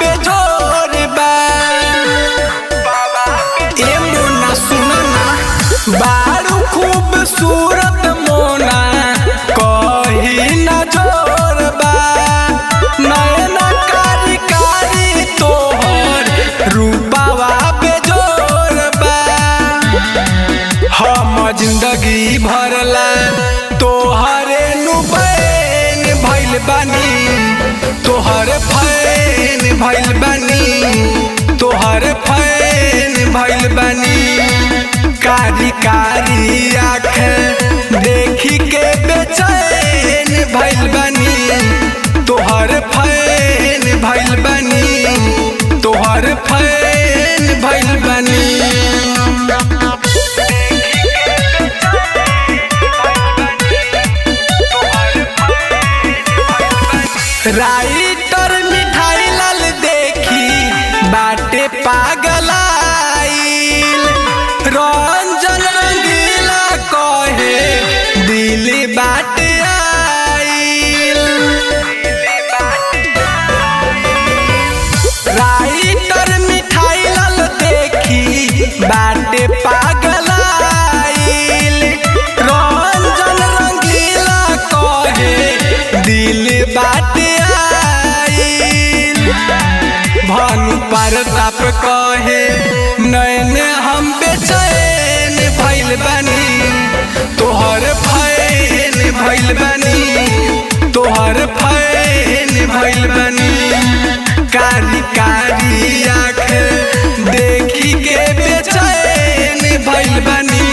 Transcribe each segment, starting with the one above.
बेजोर बा। ए मोना सुना ना, बारू खूबसूरत मोना कही ना जोर बा। नयना कारी कारी तोहर रूपावा बेजोर बा। हम जिंदगी भरला तोहरे नुबैन भइल बानी, तोहर फैन भइल बानी, तोहर फैन भइल बानी। कारी कारी आँखें देखी के बेचैन भइल बानी, तोहर फैन भइल बानी, तोहर फैन भइल बानी। राइटर मिठाई लाल देखी बाटे पागलाइल, रंजन रंगीला कहे दिल बाटे आइल। राइटर मिठाई लाल देखी बाटे पागलाइल, रंजन रंगीला कहे दिल बाटे भानु प्रताप कहे नैन हम बेचैन भइल बानी, तोहर फैन भइल बानी, तोहर फैन भइल बानी। कारी कारी आँखें देखी के बेचैन भइल बानी,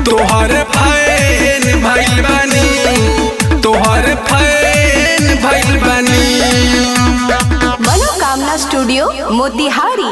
तोहर फैन भइल बानी, तोहर फैन भइल बानी। मनोकामना स्टूडियो मोतिहारी।